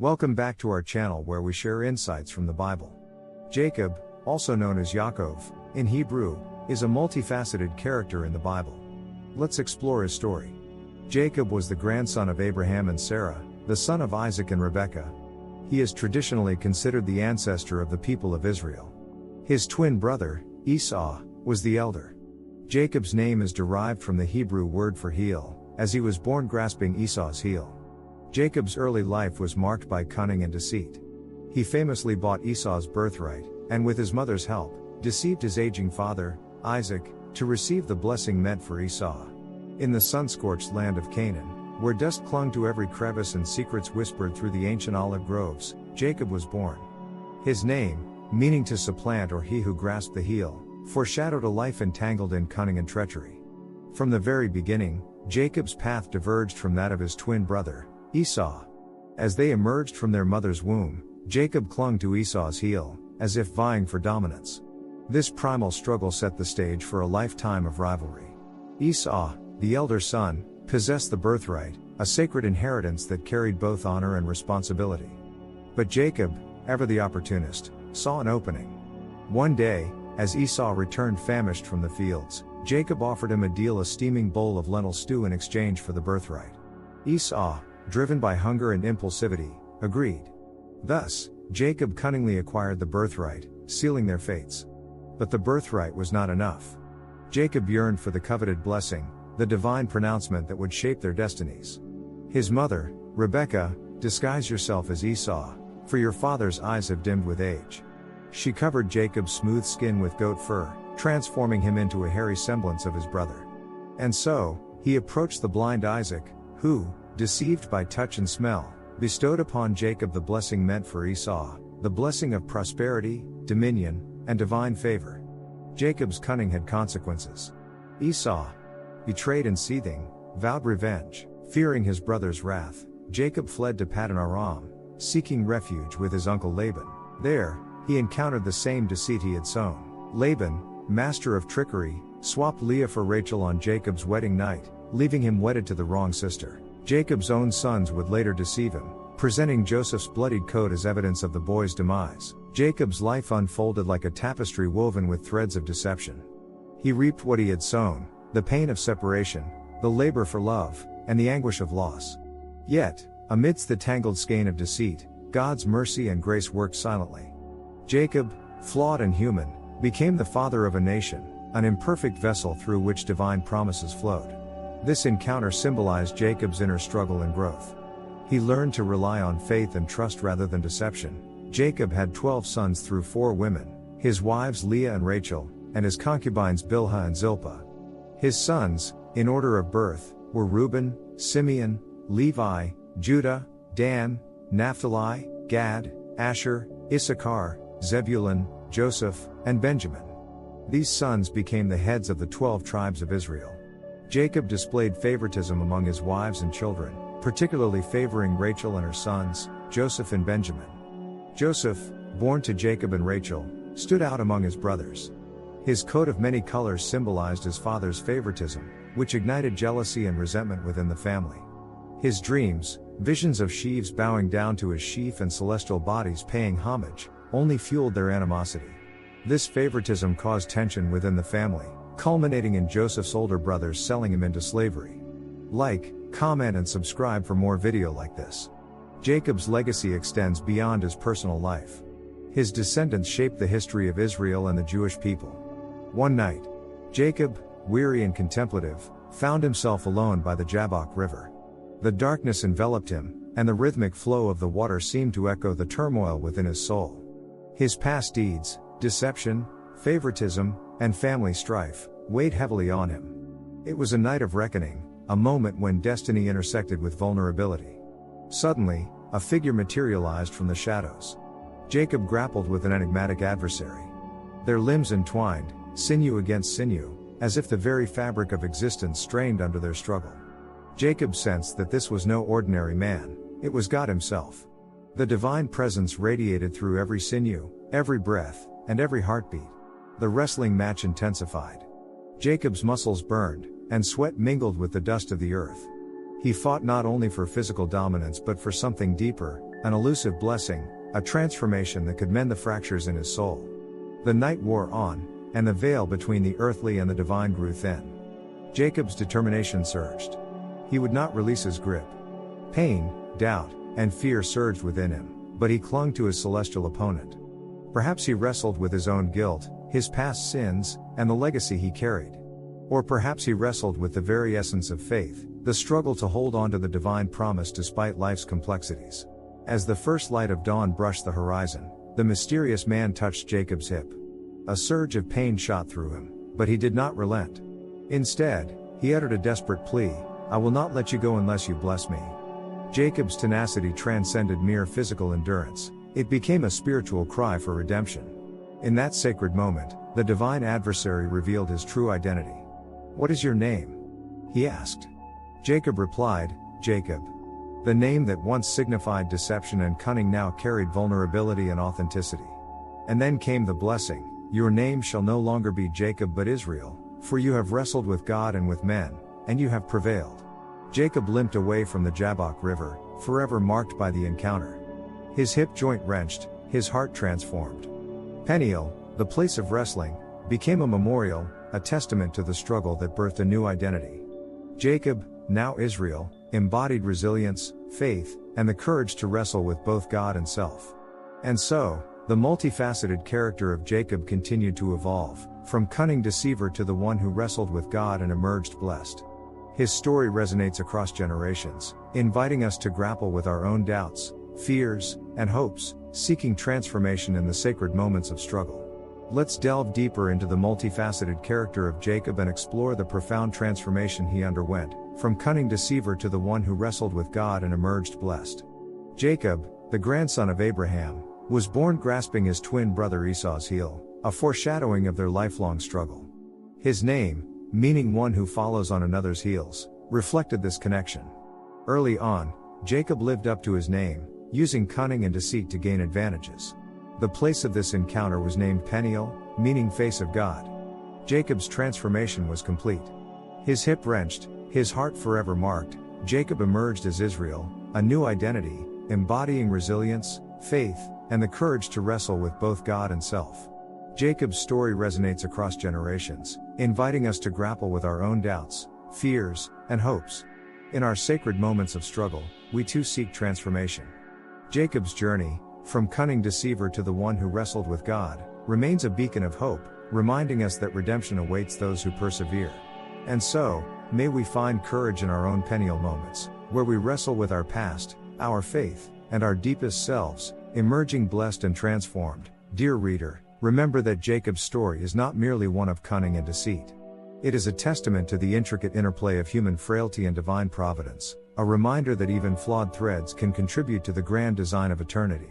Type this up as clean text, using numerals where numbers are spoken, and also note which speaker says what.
Speaker 1: Welcome back to our channel where we share insights from the Bible. Jacob, also known as Yaakov, in Hebrew, is a multifaceted character in the Bible. Let's explore his story. Jacob was the grandson of Abraham and Sarah, the son of Isaac and Rebekah. He is traditionally considered the ancestor of the people of Israel. His twin brother, Esau, was the elder. Jacob's name is derived from the Hebrew word for heel, as he was born grasping Esau's heel. Jacob's early life was marked by cunning and deceit. He famously bought Esau's birthright, and with his mother's help, deceived his aging father, Isaac, to receive the blessing meant for Esau. In the sun-scorched land of Canaan, where dust clung to every crevice and secrets whispered through the ancient olive groves, Jacob was born. His name, meaning to supplant or he who grasped the heel, foreshadowed a life entangled in cunning and treachery. From the very beginning, Jacob's path diverged from that of his twin brother, Esau. As they emerged from their mother's womb, Jacob clung to Esau's heel, as if vying for dominance. This primal struggle set the stage for a lifetime of rivalry. Esau, the elder son, possessed the birthright, a sacred inheritance that carried both honor and responsibility. But Jacob, ever the opportunist, saw an opening. One day, as Esau returned famished from the fields, Jacob offered him a steaming bowl of lentil stew in exchange for the birthright. Esau, driven by hunger and impulsivity, agreed. Thus, Jacob cunningly acquired the birthright, sealing their fates. But the birthright was not enough. Jacob yearned for the coveted blessing, the divine pronouncement that would shape their destinies. His mother, Rebekah, "Disguise yourself as Esau, for your father's eyes have dimmed with age." She covered Jacob's smooth skin with goat fur, transforming him into a hairy semblance of his brother. And so, he approached the blind Isaac, who, deceived by touch and smell, bestowed upon Jacob the blessing meant for Esau, the blessing of prosperity, dominion, and divine favor. Jacob's cunning had consequences. Esau, betrayed and seething, vowed revenge. Fearing his brother's wrath, Jacob fled to Paddan Aram, seeking refuge with his uncle Laban. There, he encountered the same deceit he had sown. Laban, master of trickery, swapped Leah for Rachel on Jacob's wedding night, leaving him wedded to the wrong sister. Jacob's own sons would later deceive him, presenting Joseph's bloodied coat as evidence of the boy's demise. Jacob's life unfolded like a tapestry woven with threads of deception. He reaped what he had sown, the pain of separation, the labor for love, and the anguish of loss. Yet, amidst the tangled skein of deceit, God's mercy and grace worked silently. Jacob, flawed and human, became the father of a nation, an imperfect vessel through which divine promises flowed. This encounter symbolized Jacob's inner struggle and growth. He learned to rely on faith and trust rather than deception. Jacob had 12 sons through 4 women, his wives Leah and Rachel, and his concubines Bilhah and Zilpah. His sons, in order of birth, were Reuben, Simeon, Levi, Judah, Dan, Naphtali, Gad, Asher, Issachar, Zebulun, Joseph, and Benjamin. These sons became the heads of the 12 tribes of Israel. Jacob displayed favoritism among his wives and children, particularly favoring Rachel and her sons, Joseph and Benjamin. Joseph, born to Jacob and Rachel, stood out among his brothers. His coat of many colors symbolized his father's favoritism, which ignited jealousy and resentment within the family. His dreams, visions of sheaves bowing down to his sheaf and celestial bodies paying homage, only fueled their animosity. This favoritism caused tension within the family, culminating in Joseph's older brothers selling him into slavery. Like, comment and subscribe for more video like this. Jacob's legacy extends beyond his personal life. His descendants shaped the history of Israel and the Jewish people. One night, Jacob, weary and contemplative, found himself alone by the Jabbok River. The darkness enveloped him, and the rhythmic flow of the water seemed to echo the turmoil within his soul. His past deeds, deception, favoritism, and family strife, weighed heavily on him. It was a night of reckoning, a moment when destiny intersected with vulnerability. Suddenly, a figure materialized from the shadows. Jacob grappled with an enigmatic adversary. Their limbs entwined, sinew against sinew, as if the very fabric of existence strained under their struggle. Jacob sensed that this was no ordinary man, it was God himself. The divine presence radiated through every sinew, every breath, and every heartbeat. The wrestling match intensified. Jacob's muscles burned, and sweat mingled with the dust of the earth. He fought not only for physical dominance but for something deeper, an elusive blessing, a transformation that could mend the fractures in his soul. The night wore on, and the veil between the earthly and the divine grew thin. Jacob's determination surged. He would not release his grip. Pain, doubt, and fear surged within him, but he clung to his celestial opponent. Perhaps he wrestled with his own guilt, his past sins, and the legacy he carried. Or perhaps he wrestled with the very essence of faith, the struggle to hold on to the divine promise despite life's complexities. As the first light of dawn brushed the horizon, the mysterious man touched Jacob's hip. A surge of pain shot through him, but he did not relent. Instead, he uttered a desperate plea, "I will not let you go unless you bless me." Jacob's tenacity transcended mere physical endurance. It became a spiritual cry for redemption. In that sacred moment, the divine adversary revealed his true identity. "What is your name?" he asked. Jacob replied, "Jacob." The name that once signified deception and cunning now carried vulnerability and authenticity. And then came the blessing, "Your name shall no longer be Jacob but Israel, for you have wrestled with God and with men, and you have prevailed." Jacob limped away from the Jabbok River, forever marked by the encounter. His hip joint wrenched, his heart transformed. Peniel, the place of wrestling, became a memorial, a testament to the struggle that birthed a new identity. Jacob, now Israel, embodied resilience, faith, and the courage to wrestle with both God and self. And so, the multifaceted character of Jacob continued to evolve, from cunning deceiver to the one who wrestled with God and emerged blessed. His story resonates across generations, inviting us to grapple with our own doubts, fears, and hopes, seeking transformation in the sacred moments of struggle. Let's delve deeper into the multifaceted character of Jacob and explore the profound transformation he underwent, from cunning deceiver to the one who wrestled with God and emerged blessed. Jacob, the grandson of Abraham, was born grasping his twin brother Esau's heel, a foreshadowing of their lifelong struggle. His name, meaning one who follows on another's heels, reflected this connection. Early on, Jacob lived up to his name, using cunning and deceit to gain advantages. The place of this encounter was named Peniel, meaning face of God. Jacob's transformation was complete. His hip wrenched, his heart forever marked, Jacob emerged as Israel, a new identity, embodying resilience, faith, and the courage to wrestle with both God and self. Jacob's story resonates across generations, inviting us to grapple with our own doubts, fears, and hopes. In our sacred moments of struggle, we too seek transformation. Jacob's journey, from cunning deceiver to the one who wrestled with God, remains a beacon of hope, reminding us that redemption awaits those who persevere. And so, may we find courage in our own Peniel moments, where we wrestle with our past, our faith, and our deepest selves, emerging blessed and transformed. Dear reader, remember that Jacob's story is not merely one of cunning and deceit. It is a testament to the intricate interplay of human frailty and divine providence, a reminder that even flawed threads can contribute to the grand design of eternity.